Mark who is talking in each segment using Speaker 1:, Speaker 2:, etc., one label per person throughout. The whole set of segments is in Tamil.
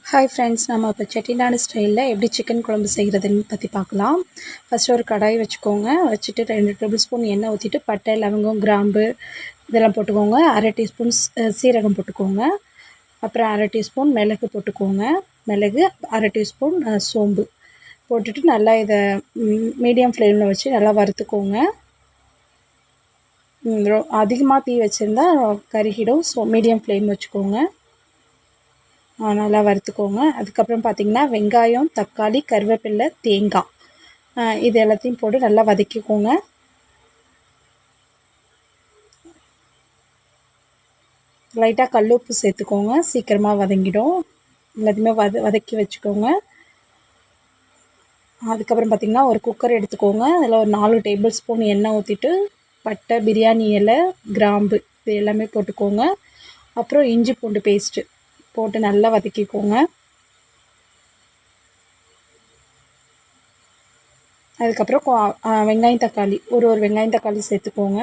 Speaker 1: ஹாய் ஃப்ரெண்ட்ஸ், நம்ம இப்போ செட்டிநாடு ஸ்டைலில் எப்படி சிக்கன் குழம்பு செய்கிறதுன்னு பற்றி பார்க்கலாம். ஃபஸ்ட்டு ஒரு கடாய் வச்சுக்கோங்க. வச்சுட்டு 2 டேபிள் ஸ்பூன் எண்ணெய் ஊற்றிட்டு பட்டை, லவங்கம், கிராம்பு இதெல்லாம் போட்டுக்கோங்க. அரை டீஸ்பூன் சீரகம் போட்டுக்கோங்க. அப்புறம் அரை டீஸ்பூன் மிளகு போட்டுக்கோங்க. மிளகு அரை டீஸ்பூன் சோம்பு போட்டுட்டு நல்லா இதை மீடியம் ஃப்ளேமில் வச்சு நல்லா வறுத்துக்கோங்க. அதிகமாக தீ வச்சுருந்தா கருகிடும். ஸோ மீடியம் ஃப்ளேம் வச்சுக்கோங்க. நல்லா வறுத்துக்கோங்க. அதுக்கப்புறம் பார்த்திங்கன்னா வெங்காயம், தக்காளி, கருவேப்பிலை, தேங்காய் இது எல்லாத்தையும் போட்டு நல்லா வதக்கிக்கோங்க. லைட்டாக கல் உப்பு சேர்த்துக்கோங்க, சீக்கிரமாக வதங்கிடும். எல்லாத்தையுமே வதக்கி வச்சுக்கோங்க. அதுக்கப்புறம் பார்த்திங்கன்னா ஒரு குக்கர் எடுத்துக்கோங்க. அதில் ஒரு 4 டேபிள் ஸ்பூன் எண்ணெய் ஊற்றிட்டு பட்டை, பிரியாணி இலை, கிராம்பு இது எல்லாமே போட்டுக்கோங்க. அப்புறம் இஞ்சி பூண்டு பேஸ்ட்டு போட்டு நல்லா வதக்கிக்கோங்க. அதுக்கப்புறம் வெங்காயம், தக்காளி ஒரு வெங்காயம், தக்காளி சேர்த்துக்கோங்க.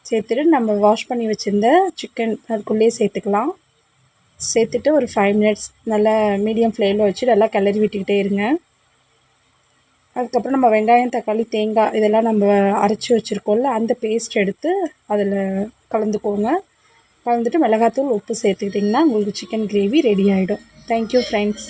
Speaker 1: சேர்த்துட்டு நம்ம வாஷ் பண்ணி வச்சுருந்த சிக்கன் அதுக்குள்ளேயே சேர்த்துக்கலாம். சேர்த்துட்டு ஒரு 5 மினிட்ஸ் நல்லா மீடியம் ஃப்ளேமில் வச்சு நல்லா கிளறி விட்டுக்கிட்டே இருங்க. அதுக்கப்புறம் நம்ம வெங்காயம், தக்காளி, தேங்காய் இதெல்லாம் நம்ம அரைச்சி வச்சுருக்கோம்ல, அந்த பேஸ்ட் எடுத்து அதில் கலந்துக்கோங்க. கலந்துட்டு மிளகாத்தூள், உப்பு சேர்த்துக்கிட்டிங்கன்னா உங்களுக்கு சிக்கன் கிரேவி ரெடி ஆகிடும். Thank you friends.